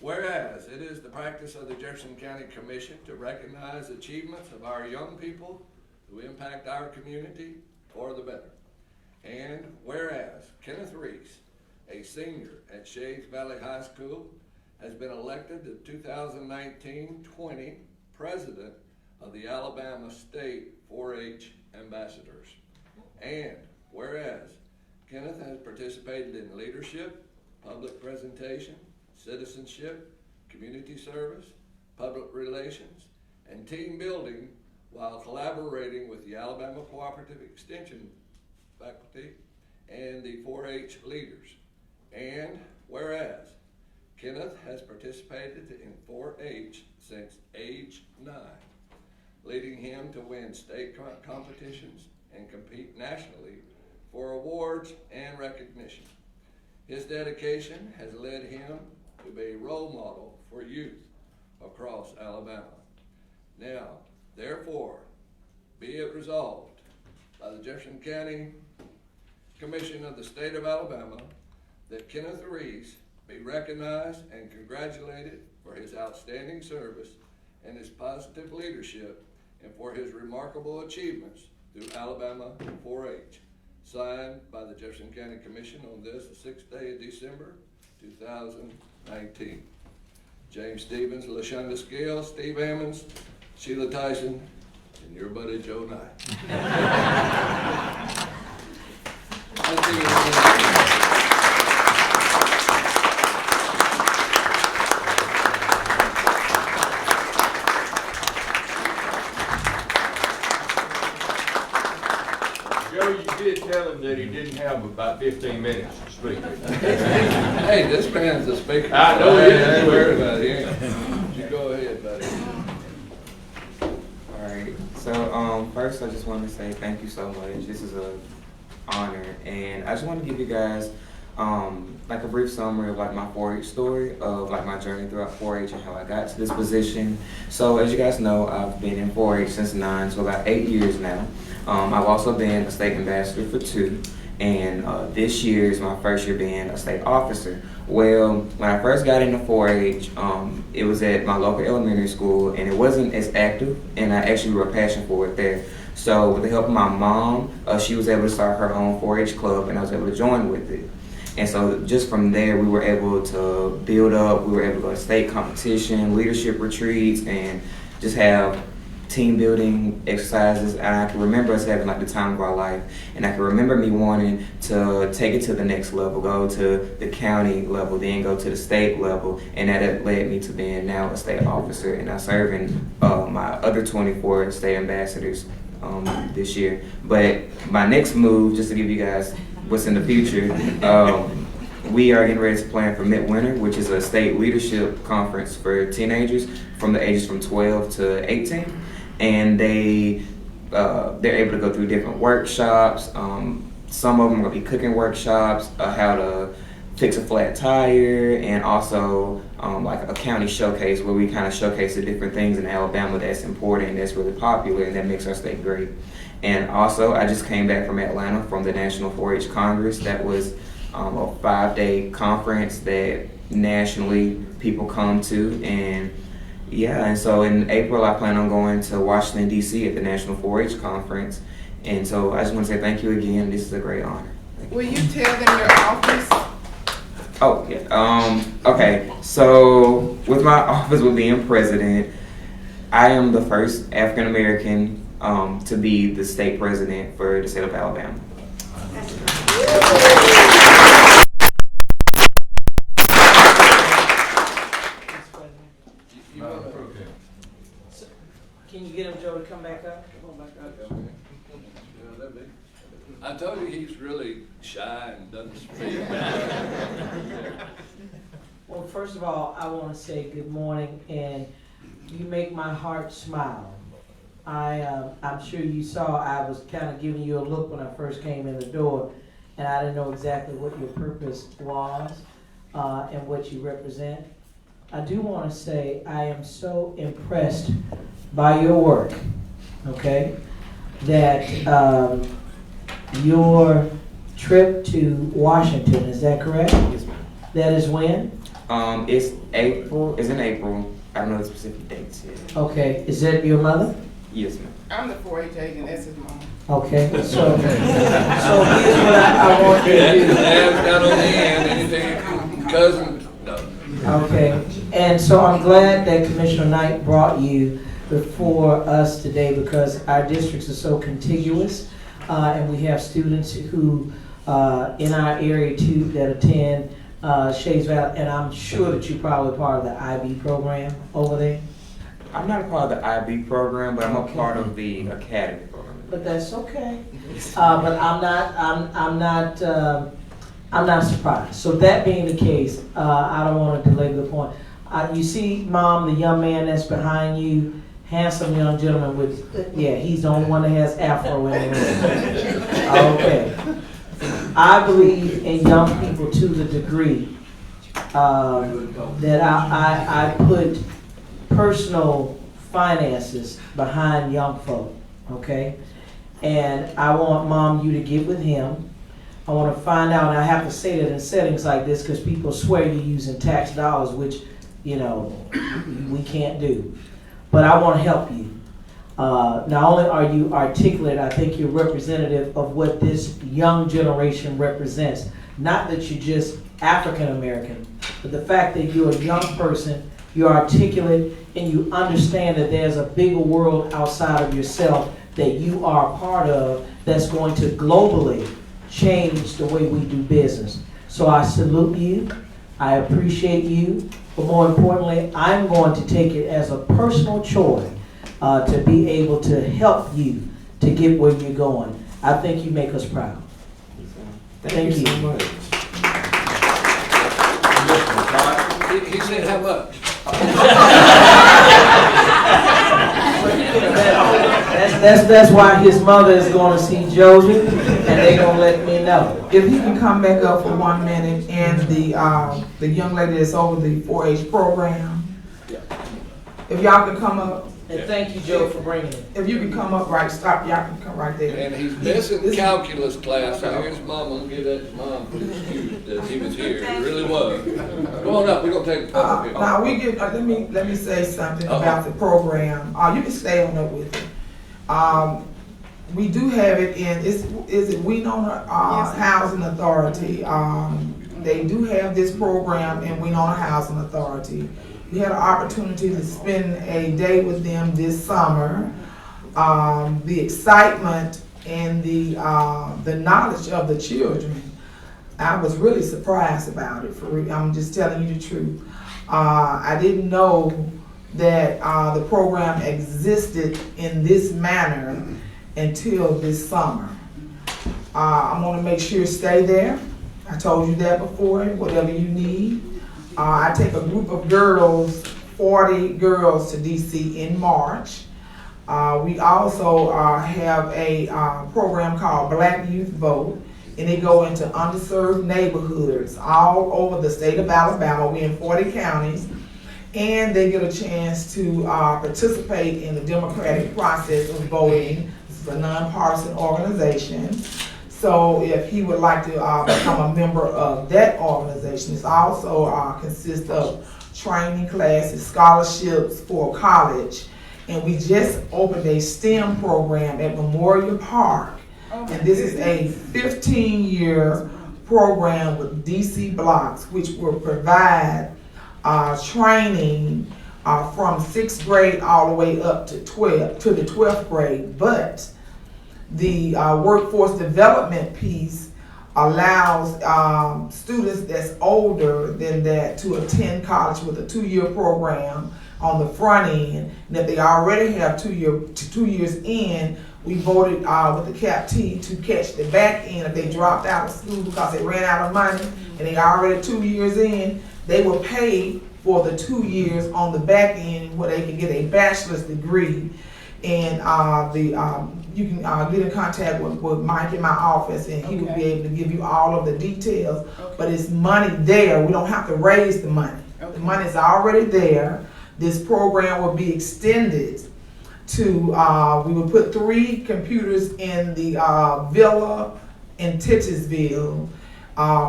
Whereas it is the practice of the Jefferson County Commission to recognize achievements of our young people who impact our community for the better. And whereas Kenneth Reese, a senior at Shades Valley High School, has been elected the 2019-20 President of the Alabama State 4-H Ambassadors. And whereas Kenneth has participated in leadership, public presentation, citizenship, community service, public relations, and team building while collaborating with the Alabama Cooperative Extension faculty and the 4-H leaders. And whereas Kenneth has participated in 4-H since age 9, leading him to win state competitions and compete nationally for awards and recognition. His dedication has led him to be a role model for youth across Alabama. Now, therefore, be it resolved by the Jefferson County Commission of the State of Alabama that Kenneth Reese be recognized and congratulated for his outstanding service and his positive leadership and for his remarkable achievements through Alabama 4-H. Signed by the Jefferson County Commission on this, the 6th day of December, 2019. James Stevens, Lashunda Scales, Steve Ammons, Sheila Tyson, and your buddy Joe Nye. Tell him that he didn't have about 15 minutes to speak. Hey, this man's the speaker. I know he is. I ain't worried about it. You go ahead, buddy. All right. So first, I just want to say thank you so much. This is an honor, and I just want to give you guys like a brief summary of like my 4-H story of like my journey throughout 4-H and how I got to this position. So as you guys know, I've been in 4-H since 9, so about 8 years now. I've also been a state ambassador for 2, and this year is my first year being a state officer. Well, when I first got into 4-H, it was at my local elementary school, and it wasn't as active, and I actually grew a passion for it there. So with the help of my mom, she was able to start her own 4-H club, and I was able to join with it. And so just from there, we were able to build up, we were able to go to state competition, leadership retreats, and just have team building exercises. And I can remember us having like the time of our life. And I can remember me wanting to take it to the next level, go to the county level, then go to the state level. And that led me to being now a state officer and now serving my other 24 state ambassadors this year. But my next move, just to give you guys what's in the future, we are getting ready to plan for Midwinter, which is a state leadership conference for teenagers from the ages from 12 to 18. And they're able to go through different workshops. Some of them are going to be cooking workshops, how to fix a flat tire, and also like a county showcase where we kind of showcase the different things in Alabama that's important, that's really popular, and that makes our state great. And also, I just came back from Atlanta from the National 4-H Congress. That was a 5-day conference that nationally people come to. And yeah, and so in April, I plan on going to Washington, D.C. at the National 4-H Conference. And so I just want to say thank you again. This is a great honor. Will you tell them your office? Oh, yeah. Okay, so with my office with being president, I am the first African American to be the state president for the state of Alabama. Can you get him, Joe, to come back up? Come on back up, man. I told you he's really shy and doesn't speak. Well, first of all, I want to say good morning, and you make my heart smile. I'm sure you saw I was kind of giving you a look when I first came in the door, and I didn't know exactly what your purpose was and what you represent. I do want to say I am so impressed by your work, okay, that your trip to Washington, is that correct? Yes, ma'am. That is when? It's April. It's in April. I don't know the specific dates yet. Okay, is that your mother? Yes, ma'am. I'm the 4-H agent, that's his mom. Okay, so here's what I want you to do. Dad's got on the end, anything, cousin, no. Okay, and so I'm glad that Commissioner Knight brought you before us today because our districts are so contiguous, and we have students who, in our area too, that attend Shays Valley, and I'm sure that you're probably part of the IB program over there. I'm not a part of the IB program, but I'm a Okay. part of the academy program. But that's okay. But I'm not surprised. So that being the case, I don't want to delay the point. You see, Mom, the young man that's behind you, handsome young gentleman with, yeah, he's the only one that has afro in the room. Okay. I believe in young people to the degree that I put personal finances behind young folk, okay? And I want Mom, you to get with him. I want to find out, and I have to say that in settings like this because people swear you're using tax dollars, which, you know, we can't do. But I want to help you. Not only are you articulate, I think you're representative of what this young generation represents. Not that you're just African American, but the fact that you're a young person, you're articulate, and you understand that there's a bigger world outside of yourself that you are a part of that's going to globally change the way we do business. So I salute you, I appreciate you, but more importantly, I'm going to take it as a personal choice to be able to help you to get where you're going. I think you make us proud. Thank you. So much. He said how much? That's why his mother is going to see Josie, and they're going to let me know. If he can come back up for 1 minute, and the young lady that's over the 4-H program, if y'all can come up, And thank you, Joe, for bringing it. if you can come up right, stop, y'all can come right there. And he's missing calculus class, so here's Mama, and give that to Mom for the excuse that he was here, he really was. Go on up, we're gonna take the public here. Now, we get, let me say something about the program. You can stay on up with it. We do have it in, is it Winona Housing Authority? They do have this program in Winona Housing Authority. We had an opportunity to spend a day with them this summer. The excitement and the knowledge of the children, I was really surprised about it. I'm just telling you the truth. I didn't know that the program existed in this manner until this summer. I'm gonna make sure you stay there. I told you that before, whatever you need. I take a group of girls, 40 girls to DC in March. We also have a program called Black Youth Vote, and they go into underserved neighborhoods all over the state of Alabama. We're in 40 counties, and they get a chance to participate in the democratic process of voting. This is a nonpartisan organization. So if he would like to become a member of that organization, it also consists of training classes, scholarships for college, and we just opened a STEM program at Memorial Park. And this is a 15-year program with DC Blocks, which will provide training from 6th grade all the way up to the 12th grade. But the workforce development piece allows students that's older than that to attend college with a 2-year program on the front end. And if they already have 2 years in, we voted with the CAP-T to catch the back end. If they dropped out of school because they ran out of money and they already 2 years in, they will pay for the 2 years on the back end where they can get a bachelor's degree. And you can get in contact with Mike in my office, and he will be able to give you all of the details. But it's money there. We don't have to raise the money. The money is already there. This program will be extended to, we will put 3 computers in the villa in Titusville,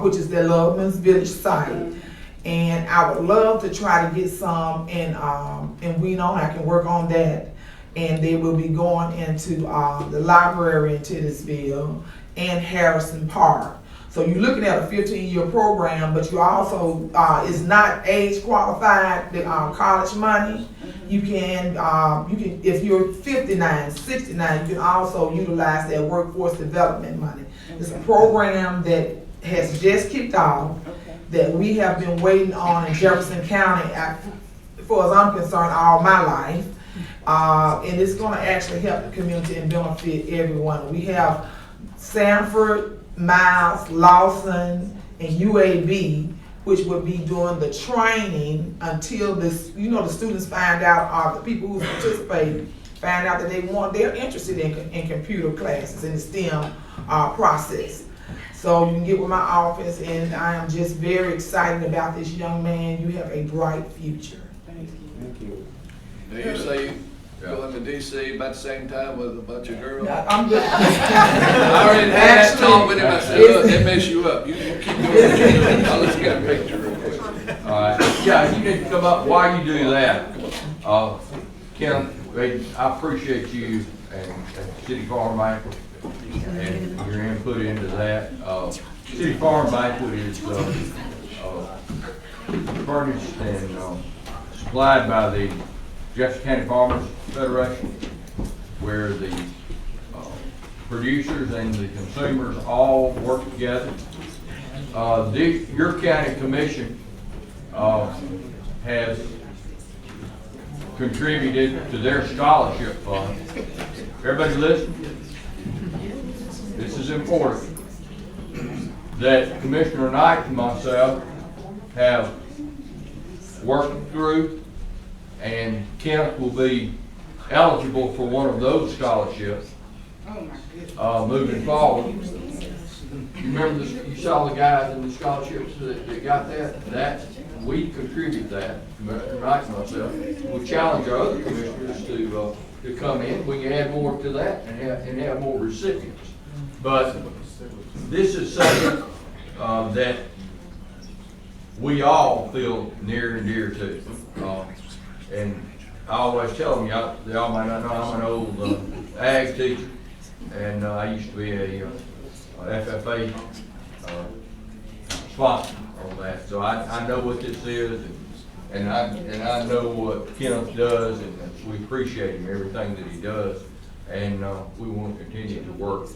which is the Loveman's Village site. And I would love to try to get some in Wenon. I can work on that. And they will be going into the library in Titusville and Harrison Park. So you're looking at a 15-year program, but you also, it's not age qualified, the college money. You can, if you're 59, 69, you can also utilize that workforce development money. It's a program that has just kicked off that we have been waiting on in Jefferson County, as far as I'm concerned, all my life. And it's gonna actually help the community and benefit everyone. We have Sanford, Miles, Lawson, and UAB, which will be doing the training until this, the students find out, the people who's participating, find out that they're interested in computer classes in the STEM process. So you can get with my office, and I am just very excited about this young man. You have a bright future. Thank you. Thank you. Do you say going to DC about the same time with a bunch of girls? I'm just. I already had that talk with him. I said, look, they mess you up. You keep doing what you're doing. Now let's get a picture real quick. All right, yeah, you need to come up, while you do that, Ken, I appreciate you and City Farm Banquet and your input into that. City Farm Banquet is furnished and supplied by the Jefferson County Farmers Federation, where the producers and the consumers all work together. Your county commission has contributed to their scholarship fund. Everybody listen? This is important. That Commissioner Knight and myself have worked through, and Kent will be eligible for one of those scholarships moving forward. You remember you saw the guys in the scholarships that got that? We contribute that, Commissioner Knight and myself. We challenge our other commissioners to come in. We can add more to that and have more recipients. But this is something that we all feel near and dear to. And I always tell them, y'all might not know, I'm an old ag teacher, and I used to be a FFA sponsor on that. So I know what this is, and I know what Kenneth does, and we appreciate him, everything that he does, and we want to continue to work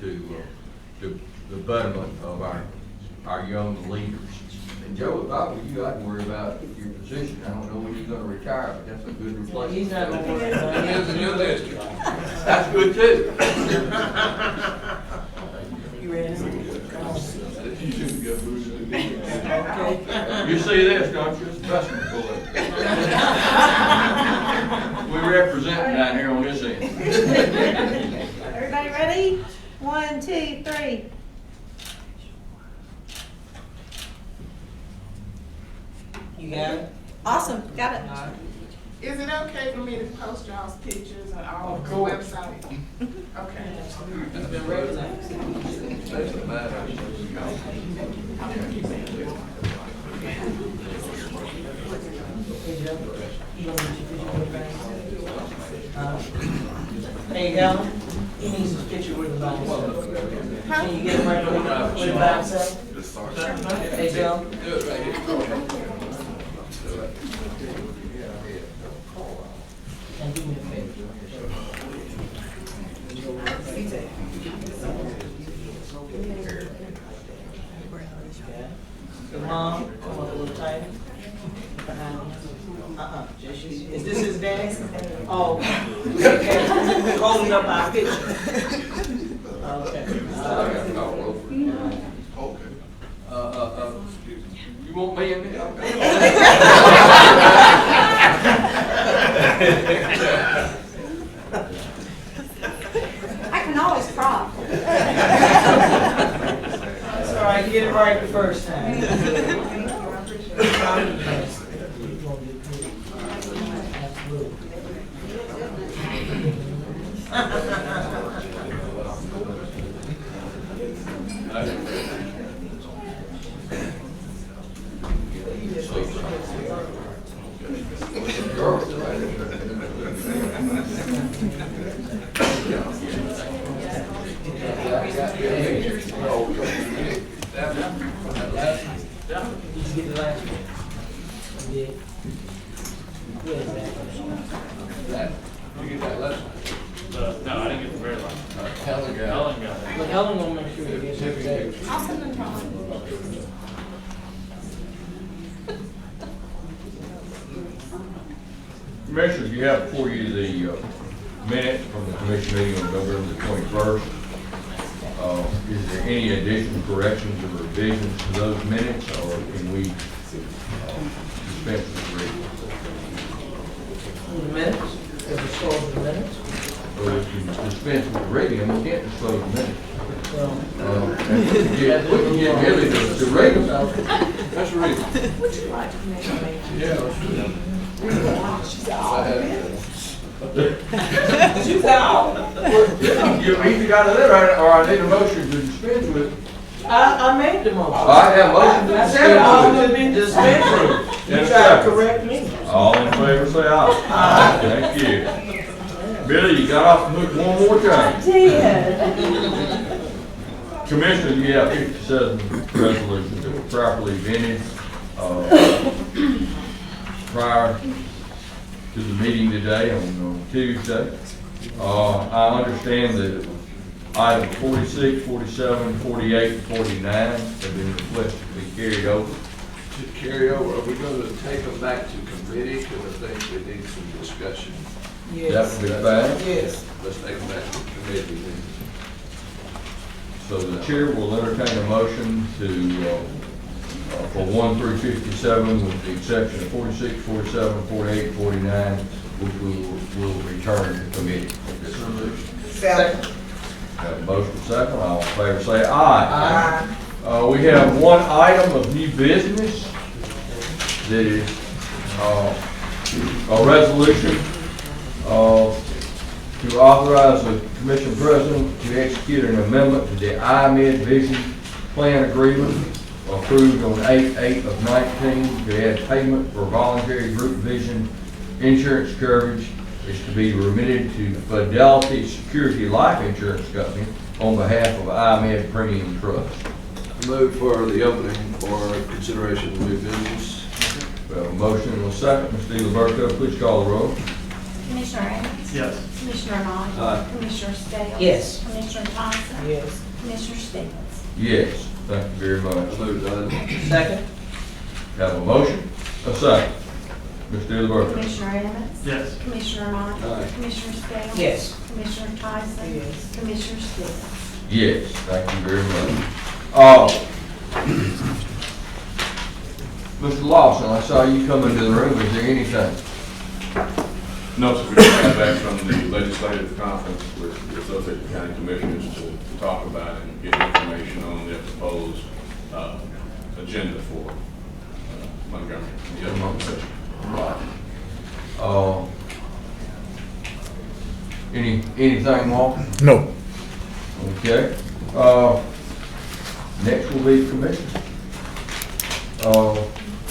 to the betterment of our young leaders. And Joe, if I were you, I'd worry about your position. I don't know when you're going to retire, but that's a good replacement. He's not gonna worry about it. Here's a new district. That's good too. You ready? You shouldn't get moved to the district. Okay. You see this, don't you? It's investment for it. We represent down here on this end. Everybody ready? 1, 2, 3. You got it? Awesome, got it. All right. Is it okay for me to post y'all's pictures on our Of course. website? Okay. He's been recognized. That's the matter. Hey, Joe, you gonna get your picture with me? Hey, Helen, he needs his picture with him by himself. Can you get him right with him by himself? Hey, Joe? Do it right here. And give me the picture. Your mom, come on a little tighter. Just you. Is this his dad? Oh, okay. Holding up our picture. Okay. You want me in there? I can always crop. That's all right, get it right the first time. Did you get the last one? Yeah. Where's that? You get that last one? No, I didn't get the very last. Helen got it. Helen got it. But Helen will make sure you get it. I'll send them down. Commissioners, you have before you the minutes from the commission meeting on November the 21st. Is there any additional corrections or revisions to those minutes, or can we dispense with the reading? The minutes, the disclose the minutes. Or if you dispense with the reading, we can't disclose the minutes. Well, We can get Billy to read them. Let's read it. Would you like to make a Yeah, let's read it. She's all I had- She's all. You either got to live or I need a motion to dispense with it. I made the motion. I have a motion to I said I was dispense with gonna be dispensary. You And a try to second. correct me. it. All in favor, say aye. Thank you. Billy, you got off the hook one more time. Commissioners, you have 57 resolutions that were properly vented prior to the meeting today on Tuesday. I understand that items 46, 47, 48, and 49 have been requested to be carried over. To carry over, are we going to take them back to committee? Because I think they need some discussion. Yes. That would be fine. Yes. Let's take them back to committee then. So the chair will entertain a motion to, for 1 through 57, with the exception of 46, 47, 48, 49, which we will return to committee. Second. Have a motion second, all in favor say aye. Aye. We have one item of new business that is a resolution to authorize the commission president to execute an amendment to the IMED Vision Plan Agreement approved on 8/8/19 to add payment for voluntary group vision insurance coverage is to be remitted to Fidelity Security Life Insurance Company on behalf of IMED Premium Trust. Move for the opening for consideration of new business. We have a motion and a second. Ms. DeLaberto, please call the roll. Commissioner Evans? Yes. Commissioner Knott? Aye. Commissioner Scales? Yes. Commissioner Thompson? Yes. Commissioner Stevens? Yes, thank you very much. Move done. Second? Have a motion, a second. Ms. DeLaberto. Commissioner Evans? Yes. Commissioner Knott? Aye. Commissioner Scales? Yes. Commissioner Tyson? Yes. Commissioner Stevens? Yes, thank you very much. Mr. Lawson, I saw you come into the room. Is there anything? No, sir, we just got back from the legislative conference with the Associated County Commissioners to talk about and get information on their proposed agenda for Montgomery. The other month session. Anything more? No. Okay. Next will be commission.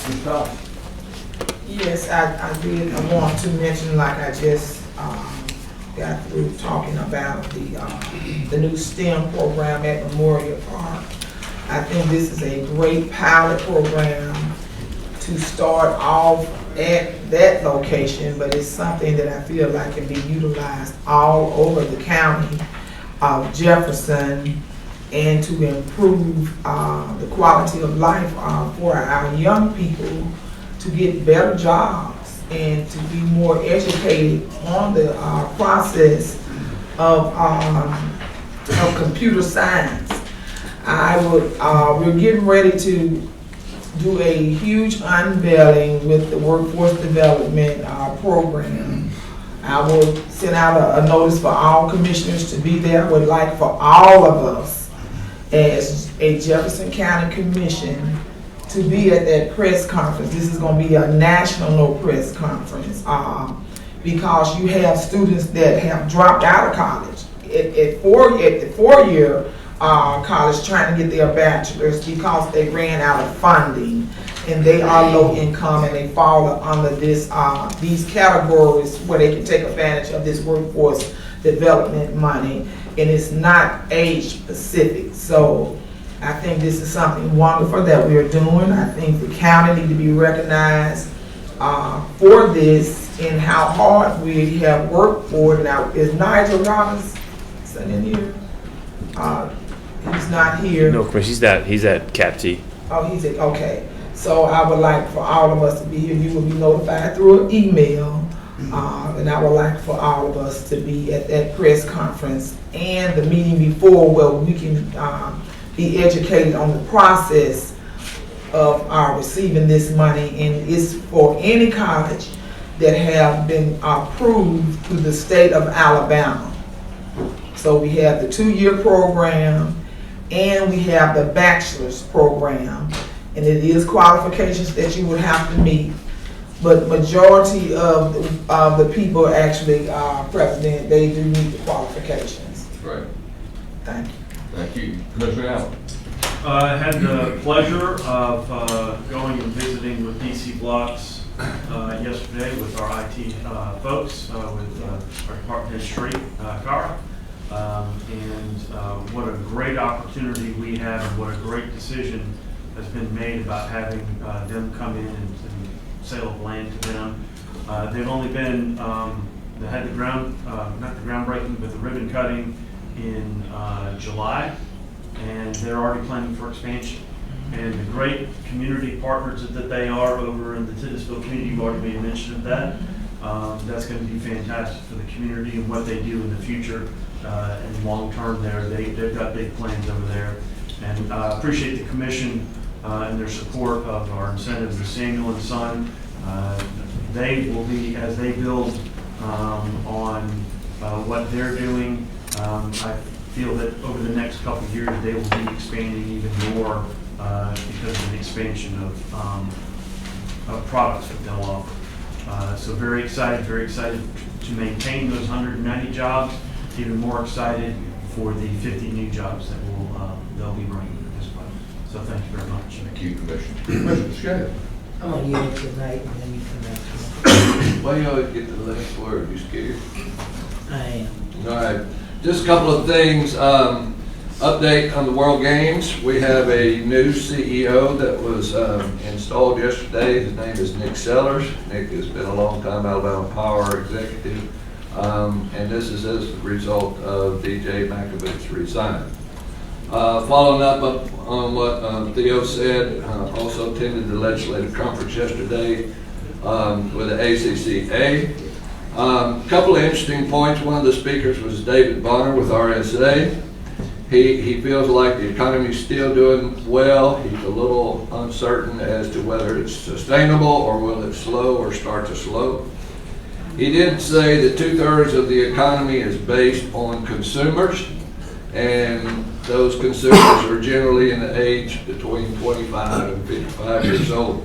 Ms. Thompson. Yes, I did. I want to mention, like I just got through talking about the new STEM program at Memorial Park. I think this is a great pilot program to start off at that location, but it's something that I feel like can be utilized all over the county of Jefferson, and to improve the quality of life for our young people to get better jobs and to be more educated on the process of computer science. We're getting ready to do a huge unveiling with the workforce development program. I will send out a notice for all commissioners to be there. I would like for all of us as a Jefferson County Commission to be at that press conference. This is going to be a national press conference because you have students that have dropped out of college at the four-year college trying to get their bachelor's because they ran out of funding. and they are low income and they fall under this, these categories where they can take advantage of this workforce development money, and it's not age specific. So I think this is something wonderful that we are doing. I think the county need to be recognized for this and how hard we have worked for it. Now, is Nigel Robbins in here? He's not here. No, Chris, he's at CAPT. Oh, he's at, okay. So I would like for all of us to be here. You will be notified through an email. And I would like for all of us to be at that press conference and the meeting before, where we can be educated on the process of receiving this money. And it's for any college that have been approved through the state of Alabama. So we have the 2-year program and we have the bachelor's program. And it is qualifications that you would have to meet. But majority of the people actually President, they do meet the qualifications. Right. Thank you. Thank you. Commissioner Allen. I had the pleasure of going and visiting with DC Blocks yesterday with our IT folks, with our department head Shree, Kara. And what a great opportunity we have, and what a great decision has been made about having them come in and sale of land to them. They've only been, they had the not the groundbreaking, but the ribbon cutting in July, and they're already planning for expansion. And the great community partners that they are over in the Titusville community, you've already made mention of that. That's going to be fantastic for the community and what they do in the future and long term there. They've got big plans over there. And I appreciate the commission and their support of our incentives with Samuel and Son. They will be, as they build on what they're doing, I feel that over the next couple of years they will be expanding even more because of the expansion of products that they'll offer. So very excited to maintain those 190 jobs, even more excited for the 50 new jobs that they'll be bringing as well. So thank you very much. Thank you, Commissioner. Commissioner Shea. I'm gonna yield tonight and then you come back to me. Why you always get the last word? You scared? I am. All right, just a couple of things. Update on the World Games. We have a new CEO that was installed yesterday. His name is Nick Sellers. Nick has been a long time Alabama Power executive. And this is as a result of DJ Makovich resigning. Following up on what Theo said, also attended the legislative conference yesterday with the ACCA. Couple of interesting points. One of the speakers was David Bonner with RSA. He feels like the economy is still doing well. He's a little uncertain as to whether it's sustainable or will it slow or start to slow. He did say that 2/3 of the economy is based on consumers, and those consumers are generally in the age between 25 and 55 years old.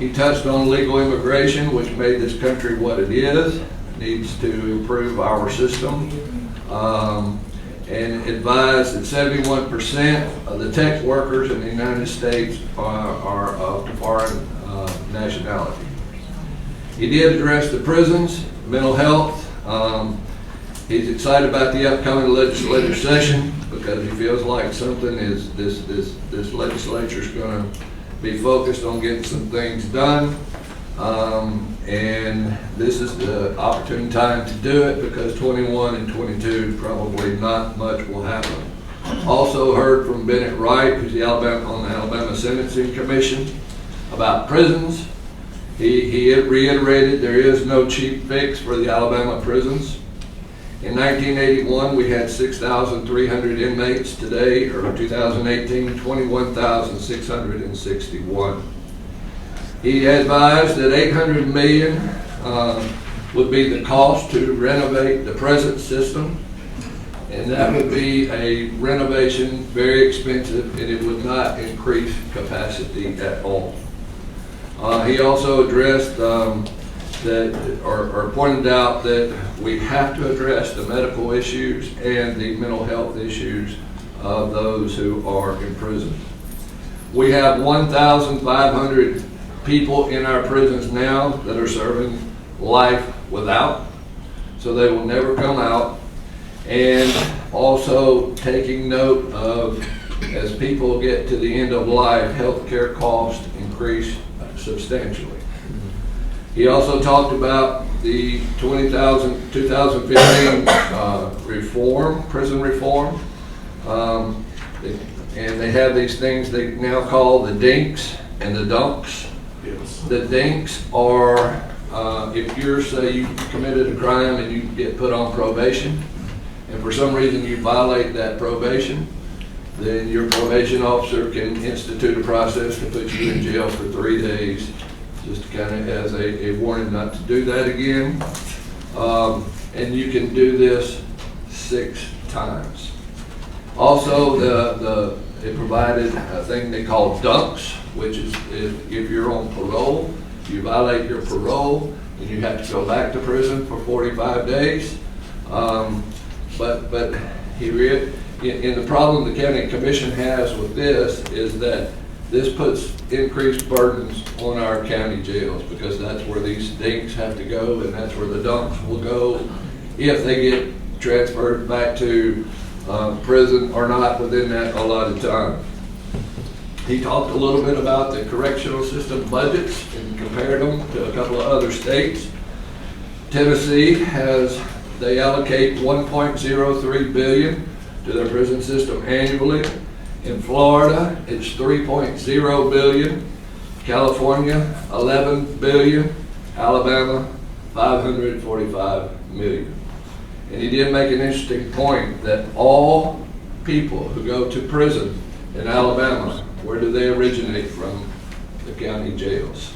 He touched on legal immigration, which made this country what it is. It needs to improve our system. And advised that 71% of the tech workers in the United States are of foreign nationality. He did address the prisons, mental health. He's excited about the upcoming legislative session because he feels like something is this legislature is going to be focused on getting some things done. And this is the opportune time to do it because 21 and 22 probably not much will happen. Also heard from Bennett Wright, who's on the Alabama Sentencing Commission, about prisons. He reiterated there is no cheap fix for the Alabama prisons. In 1981, we had 6,300 inmates. Today, or 2018, 21,661. He advised that $800 million would be the cost to renovate the present system, and that would be a renovation very expensive, and it would not increase capacity at all. He also addressed or pointed out that we have to address the medical issues and the mental health issues of those who are in prison. We have 1,500 people in our prisons now that are serving life without, so they will never come out. And also taking note of, as people get to the end of life, healthcare costs increase substantially. He also talked about the 2015 prison reform. And they have these things they now call the dinks and the dunks. Yes. The dinks are, if you're, say you committed a crime and you get put on probation, and for some reason you violate that probation, then your probation officer can institute a process to put you in jail for 3 days, just kind of as a warning not to do that again. And you can do this 6 times. Also, it provided a thing they call dunks, which is if you're on parole, you violate your parole, and you have to go back to prison for 45 days. But in the problem the county commission has with this is that this puts increased burdens on our county jails, because that's where these dinks have to go, and that's where the dunks will go if they get transferred back to prison or not within that allotted time. He talked a little bit about the correctional system budgets and compared them to a couple of other states. Tennessee they allocate $1.03 billion to their prison system annually. In Florida, it's $3.0 billion. California, $11 billion. Alabama, $545 million. And he did make an interesting point that all people who go to prison in Alabama, where do they originate from? The county jails.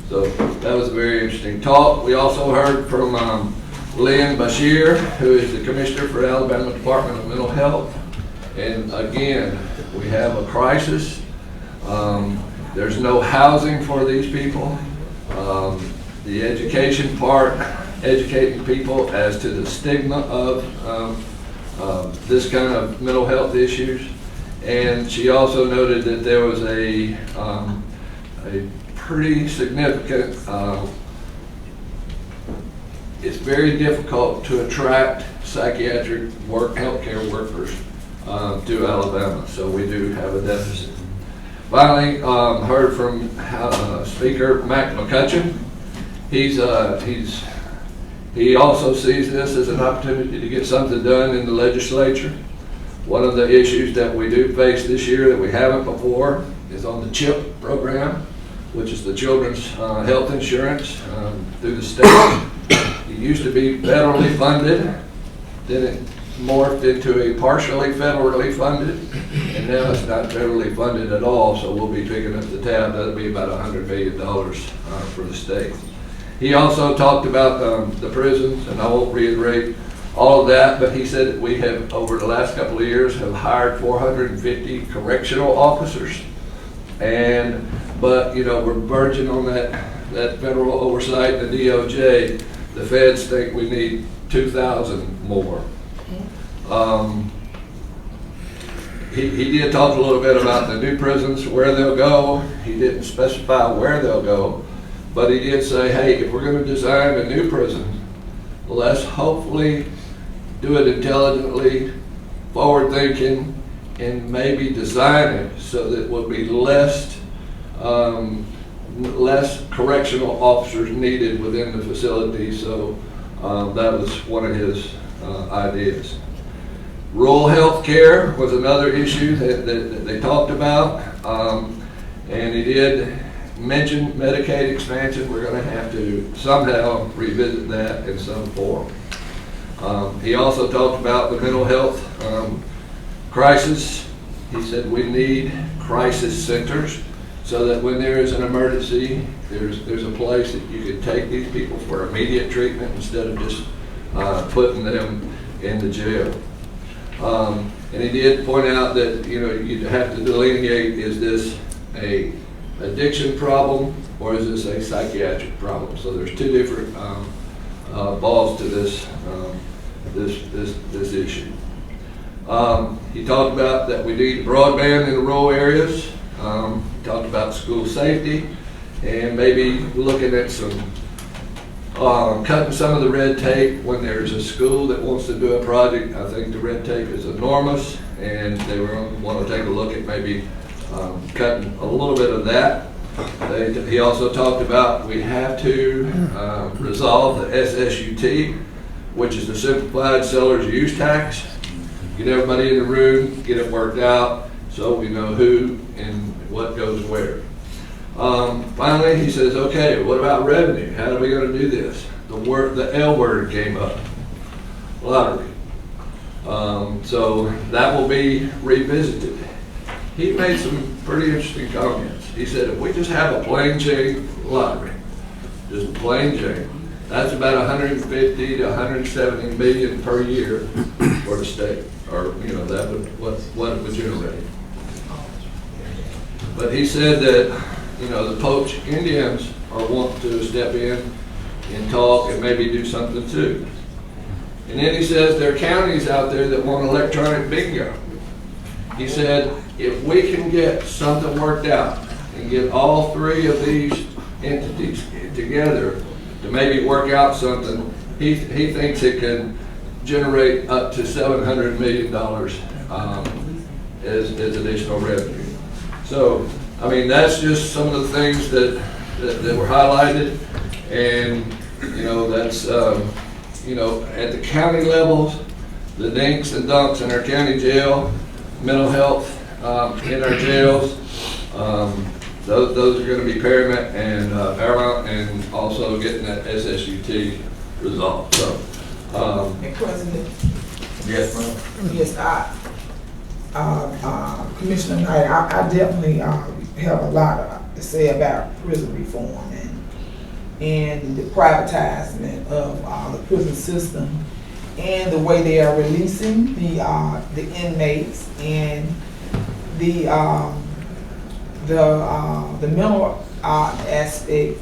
So that was a very interesting talk. We also heard from Lynn Bashir, who is the commissioner for Alabama Department of Mental Health. And again, we have a crisis. There's no housing for these people. The education part, educating people as to the stigma of this kind of mental health issues. And she also noted that there was a pretty significant, it's very difficult to attract psychiatric healthcare workers to Alabama, so we do have a deficit. Finally, heard from Speaker Mac McCutcheon. He also sees this as an opportunity to get something done in the legislature. One of the issues that we do face this year that we haven't before is on the CHIP program, which is the Children's Health Insurance through the state. It used to be federally funded, then it morphed into a partially federally funded, and now it's not federally funded at all, so we'll be picking up the tab. That'll be about $100 million for the state. He also talked about the prisons, and I won't reiterate all of that, but he said that we have, over the last couple of years, have hired 450 correctional officers. But you know, we're verging on that federal oversight, the DOJ. The feds think we need 2,000 more. He did talk a little bit about the new prisons, where they'll go. He didn't specify where they'll go, but he did say, hey, if we're going to design a new prison, let's hopefully do it intelligently, forward thinking, and maybe design it so that it will be less correctional officers needed within the facility. So that was one of his ideas. Rural health care was another issue that they talked about, and he did mention Medicaid expansion. We're going to have to somehow revisit that in some form. He also talked about the mental health crisis. He said we need crisis centers so that when there is an emergency, there's a place that you can take these people for immediate treatment instead of just putting them in the jail. And he did point out that, you know, you have to delineate, is this a addiction problem or is this a psychiatric problem? So there's two different balls to this this issue. He talked about that we need broadband in the rural areas. Talked about school safety and maybe looking at some, cutting some of the red tape when there's a school that wants to do a project. I think the red tape is enormous, and they want to take a look at maybe cutting a little bit of that. He also talked about we have to resolve the SSUT, which is the Simplified Seller's Use Tax. Get everybody in the room, get it worked out, so we know who and what goes where. Finally, he says, okay, what about revenue? How are we going to do this? The L word came up, lottery. So that will be revisited. He made some pretty interesting comments. He said, if we just have a plain Jane lottery, just plain Jane, that's about 150 to 170 million per year for the state, or that would what it would generate. But he said that the Poach Indians are wanting to step in and talk and maybe do something too. And then he says there are counties out there that want electronic bingo. He said if we can get something worked out and get all three of these entities together to maybe work out something, he thinks it can generate up to $700 million as additional revenue. So, I mean, that's just some of the things that were highlighted, and that's at the county levels, the dinks and dunks in our county jail, mental health in our jails. Those are going to be paramount and also getting that SSUT resolved. So, And President, yes, ma'am. yes, Commissioner Knight, I definitely have a lot to say about prison reform and the privatizing of the prison system and the way they are releasing the inmates and the mental aspect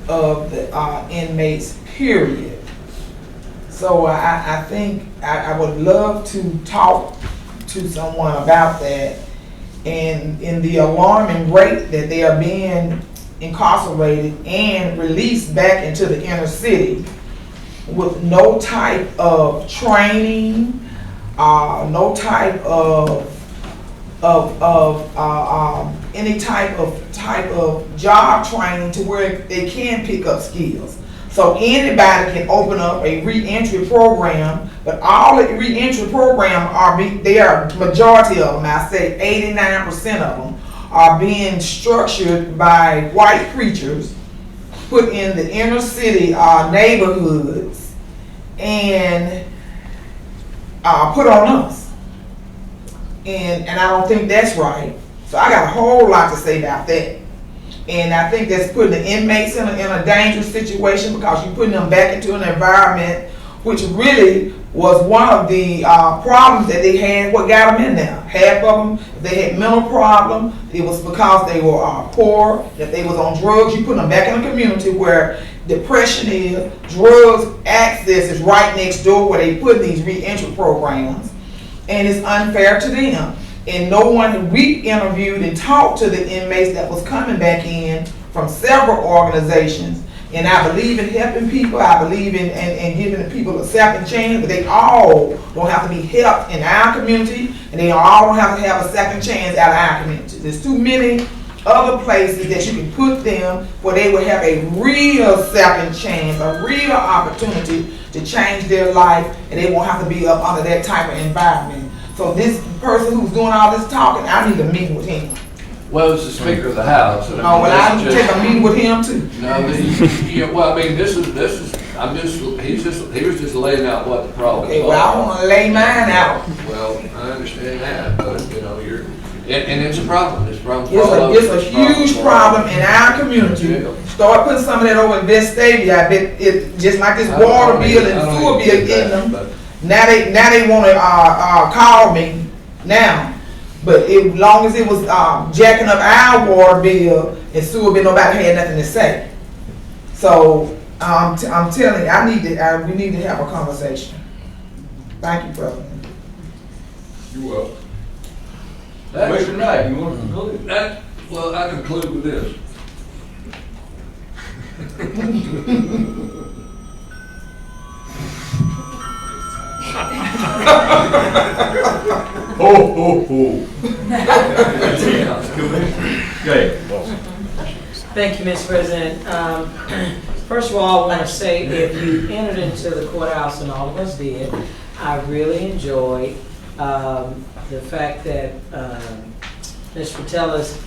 of the inmates, period. So I think I would love to talk to someone about that, and in the alarming rate that they are being incarcerated and released back into the inner city with no type of training, no type of any type of job training to where they can pick up skills. So anybody can open up a reentry program, but all the reentry programs majority of them, I say 89% of them, are being structured by white preachers, put in the inner city neighborhoods, and put on us. And I don't think that's right. So I got a whole lot to say about that. And I think that's putting the inmates in a dangerous situation, because you're putting them back into an environment which really was one of the problems that they had, what got them in there. Half of them, they had mental problems. It was because they were poor, that they was on drugs. You put them back in a community where depression is, drugs access is right next door, where they put these reentry programs, and it's unfair to them. And no one, we interviewed and talked to the inmates that was coming back in from several organizations. And I believe in helping people. I believe in giving the people a second chance, but they all don't have to be helped in our community, and they all don't have to have a second chance out of our community. There's too many other places that you can put them where they will have a real second chance, a real opportunity to change their life, and they won't have to be up under that type of environment. So this person who's doing all this talking, I need a meeting with him. Well, it's the Speaker of the House. Oh, well, I need to take a meeting with him too. No, well, I mean, he was just laying out what the problem is. Okay, well, I want to lay mine out. Well, I understand that, but and it's a problem. It's a problem for all of us. It's a huge problem in our community. Start putting some of that over in Vestavia. I bet it just like this water bill and sewer bill getting them. Now they want to call me now. But as long as it was jacking up our water bill and sewer bill, nobody had nothing to say. So I'm telling you, we need to have a conversation. Thank you, President. You're welcome. Commissioner Knight, you want to conclude? Well, I conclude with this. Ho, ho, ho. Okay. Thank you, Mr. President. First of all, I want to say if you entered into the courthouse, and all of us did, I really enjoyed the fact that Ms. Patelis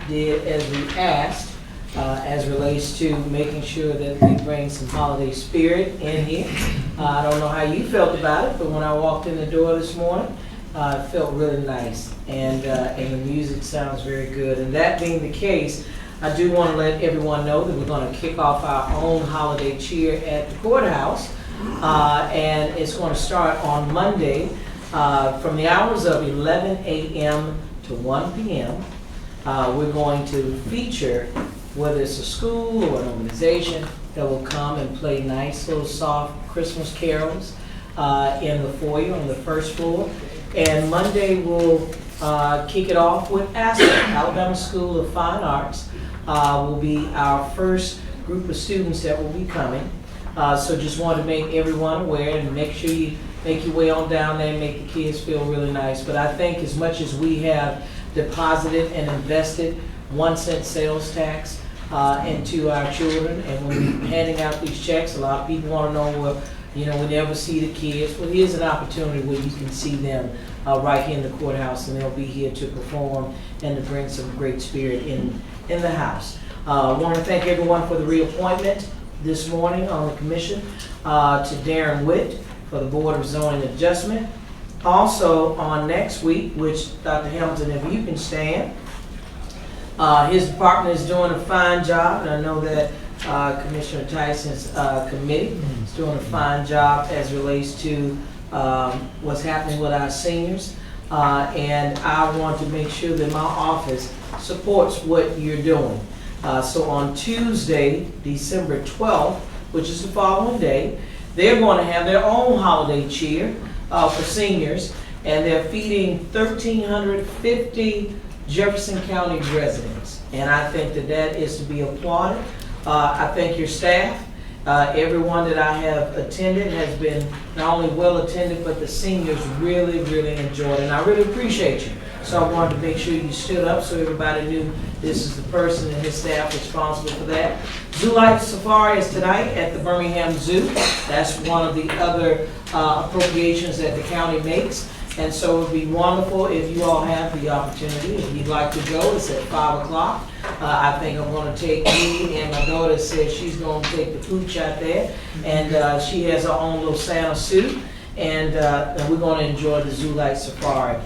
did as we asked, as relates to making sure that we bring some holiday spirit in here. I don't know how you felt about it, but when I walked in the door this morning, it felt really nice, and the music sounds very good. And that being the case, I do want to let everyone know that we're going to kick off our own holiday cheer at the courthouse, and it's going to start on Monday from the hours of 11 a.m. to 1 p.m. We're going to feature, whether it's a school or an organization, that will come and play nice little soft Christmas carols in the foyer on the first floor. And Monday we'll kick it off with ASCA, Alabama School of Fine Arts. Will be our first group of students that will be coming. So just wanted to make everyone aware and make sure you make your way on down there and make the kids feel really nice. But I think as much as we have deposited and invested 1 cent sales tax into our children, and when we're handing out these checks, a lot of people want to know, well, you know, we never see the kids. Well, here's an opportunity where you can see them right here in the courthouse, and they'll be here to perform and to bring some great spirit in the house. I want to thank everyone for the reappointment this morning on the commission, to Darren Witt for the Board of Zoning Adjustment. Also on next week, which Dr. Hamilton, if you can stand, his department is doing a fine job, and I know that Commissioner Tyson's committee is doing a fine job as relates to what's happening with our seniors. And I want to make sure that my office supports what you're doing. So on Tuesday, December 12th, which is the following day, they're going to have their own holiday cheer for seniors, and they're feeding 1,350 Jefferson County residents. And I think that that is to be applauded. I thank your staff. Everyone that I have attended has been not only well attended, but the seniors really, really enjoyed it. And I really appreciate you. So I wanted to make sure you stood up so everybody knew this is the person and his staff responsible for that. Zoo Life Safari is tonight at the Birmingham Zoo. That's one of the other appropriations that the county makes. And so it would be wonderful if you all have the opportunity. If you'd like to go, it's at 5 o'clock. I think I'm going to take me, and my daughter says she's going to take the pooch out there. And she has her own little Santa suit. And we're going to enjoy the Zoo Life Safari.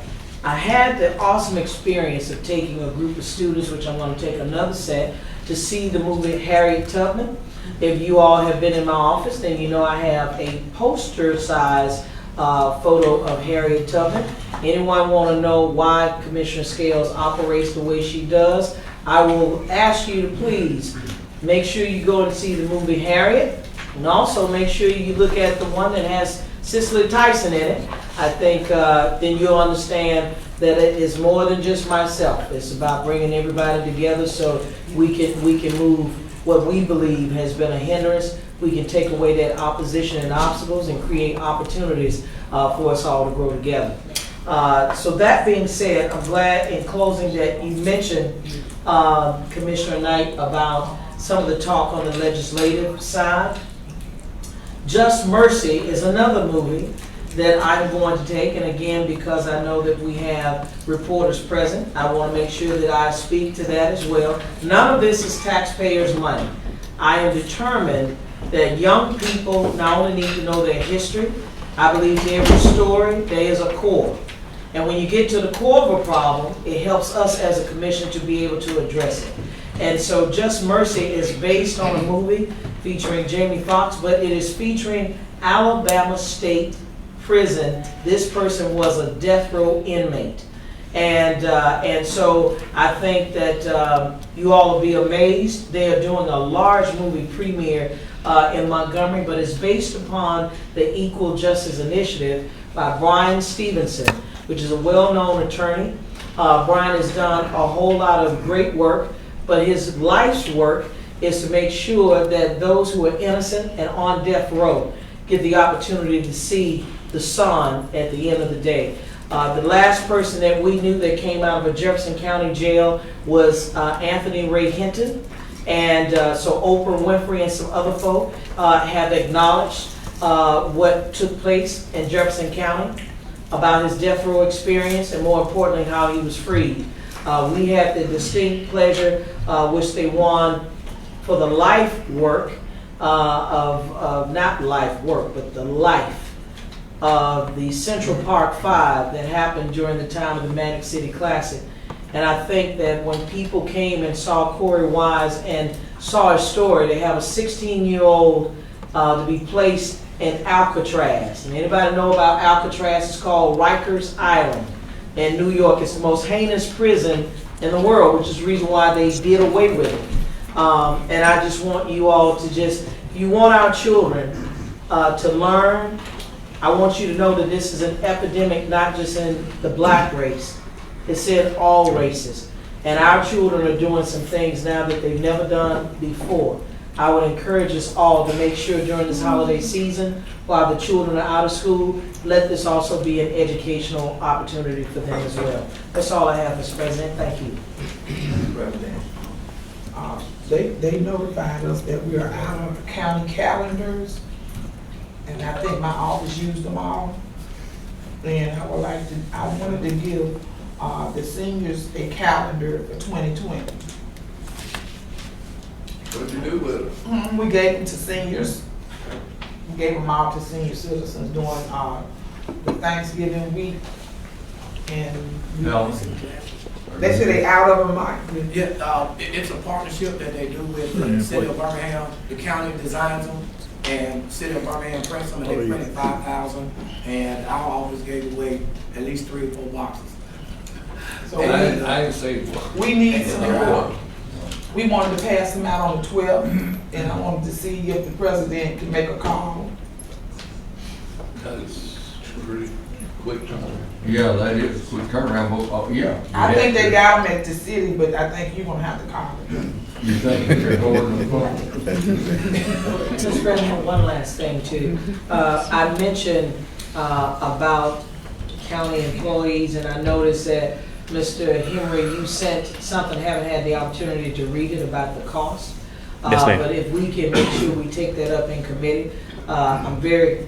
I had the awesome experience of taking a group of students, which I'm going to take another set, to see the movie Harriet Tubman. If you all have been in my office, then you know I have a poster-sized photo of Harriet Tubman. Anyone want to know why Commissioner Scales operates the way she does? I will ask you to please make sure you go and see the movie Harriet, and also make sure you look at the one that has Cicely Tyson in it. I think then you'll understand that it is more than just myself. It's about bringing everybody together so we can move what we believe has been a hindrance. We can take away that opposition and obstacles and create opportunities for us all to grow together. So that being said, I'm glad in closing that you mentioned, Commissioner Knight, about some of the talk on the legislative side. Just Mercy is another movie that I'm going to take, and again, because I know that we have reporters present, I want to make sure that I speak to that as well. None of this is taxpayers' money. I am determined that young people not only need to know their history, I believe to every story there is a core. And when you get to the core of a problem, it helps us as a commission to be able to address it. And so Just Mercy is based on a movie featuring Jamie Foxx, but it is featuring Alabama State Prison. This person was a death row inmate. And so I think that you all will be amazed. They are doing a large movie premiere in Montgomery, but it's based upon the Equal Justice Initiative by Brian Stevenson, which is a well-known attorney. Brian has done a whole lot of great work, but his life's work is to make sure that those who are innocent and on death row get the opportunity to see the sun at the end of the day. The last person that we knew that came out of a Jefferson County jail was Anthony Ray Hinton. And so Oprah Winfrey and some other folk have acknowledged what took place in Jefferson County about his death row experience, and more importantly, how he was freed. We had the distinct pleasure, which they won for the life work of not life work, but the life of the Central Park 5 that happened during the time of the Manic City Classic. And I think that when people came and saw Corey Wise and saw his story, they have a 16-year-old to be placed in Alcatraz. And anybody know about Alcatraz? It's called Rikers Island in New York. It's the most heinous prison in the world, which is the reason why they did away with it. And I just want you all to if you want our children to learn, I want you to know that this is an epidemic not just in the black race, it's in all races. And our children are doing some things now that they've never done before. I would encourage us all to make sure during this holiday season, while the children are out of school, let this also be an educational opportunity for them as well. That's all I have, Mr. President. Thank you. President. They notified us that we are out of county calendars, and I think my office used them all. And I wanted to give the seniors a calendar for 2020. What did you do with it? We gave them to seniors. We gave them all to senior citizens during the Thanksgiving week. And they said they out of them, Mike. Yeah, it's a partnership that they do with the city of Birmingham. The county designs them, and city of Birmingham prints them, and they printed 5,000. And our office gave away at least 3 or 4 boxes. So I didn't say what. we need some more. We wanted to pass them out on the 12th, and I wanted to see if the president could make a call. That is pretty quick turn. Yeah, that is a quick turnaround. Oh, yeah. I think they got them at the city, but I think you're gonna have to call them. You think they're holding the phone? Mr. President, one last thing too. I mentioned about county employees, and I noticed that Mr. Henry, you sent something, haven't had the opportunity to read it, about the cost. Yes, ma'am. But if we can make sure we take that up in committee, I'm very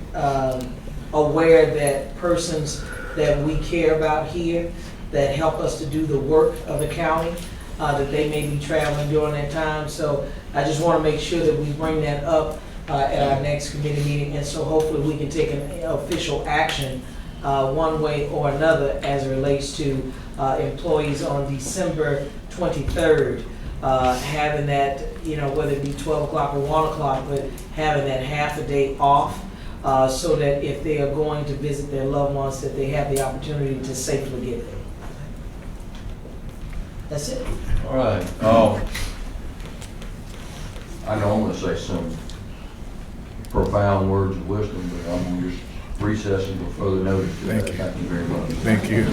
aware that persons that we care about here, that help us to do the work of the county, that they may be traveling during that time. So I just want to make sure that we bring that up at our next committee meeting, and so hopefully we can take an official action one way or another as it relates to employees on December 23rd, having that, whether it be 12 o'clock or 1 o'clock, but having that half a day off, so that if they are going to visit their loved ones, that they have the opportunity to safely get there. That's it. All right. I normally say some profound words of wisdom, but I'm going to just recess until further notice. Thank you very much. Thank you.